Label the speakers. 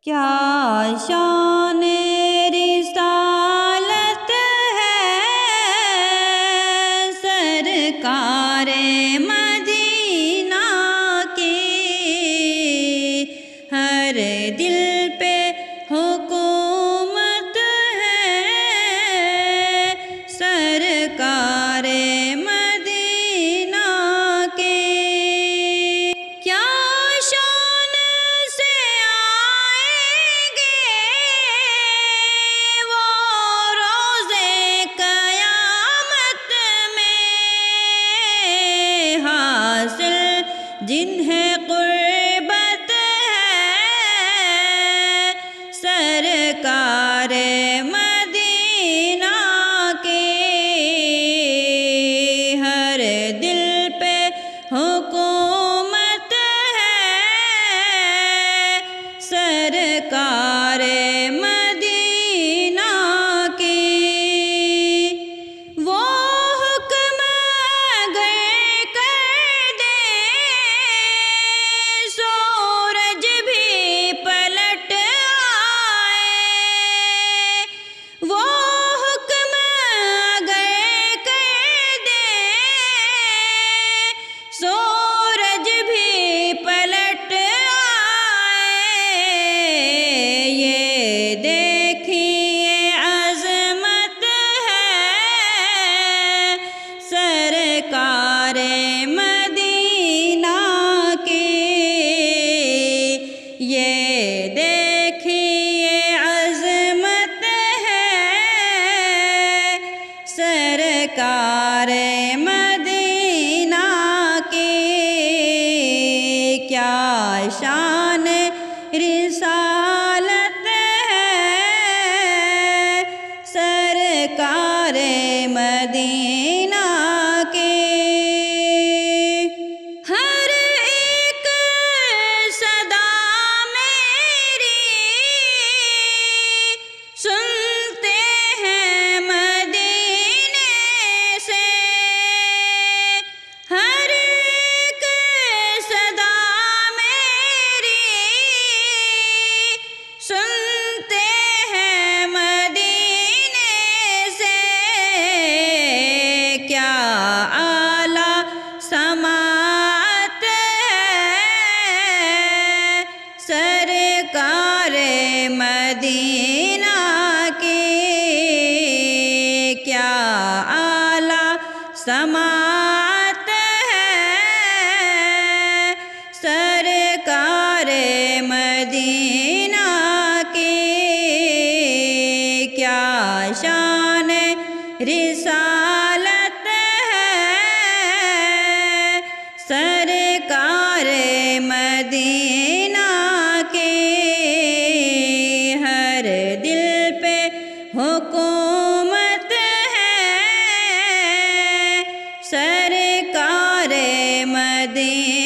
Speaker 1: کیا شان رسالت ہے سرکار مدینہ کی، ہر دل پہ حکومت ہے سرکار مدینہ کی۔ کیا شان سے آئیں گے وہ روزے قیامت میں، حاصل جنہیں قربت ہے سرکار مدینہ کی، ہر دل پہ حکومت ہے سرکار مدینہ کی۔ وہ حکم اگر کر دیں سورج بھی پلٹ آئے، وہ حکم اگر کر دیں سورج بھی پلٹ آئے، یہ دیکھیے عظمت ہے سرکار مدینہ کی، یہ دیکھیے عظمت ہے سرکار مدینہ کی۔ کیا شان رسالت ہے سرکار مدینہ کی، ہر ایک صدا میری سنتے ہیں مدینے سے، ہر ایک صدا میری سنتے ہیں مدینے سے، کیا اعلیٰ سماعت ہے سرکار مدینہ کی، کیا اعلیٰ سماعت ہے سرکار مدینہ کی، کیا شان رسالت ہے سرکار مدینہ کی، ہر دل پہ حکومت ہے سرکار مدینہ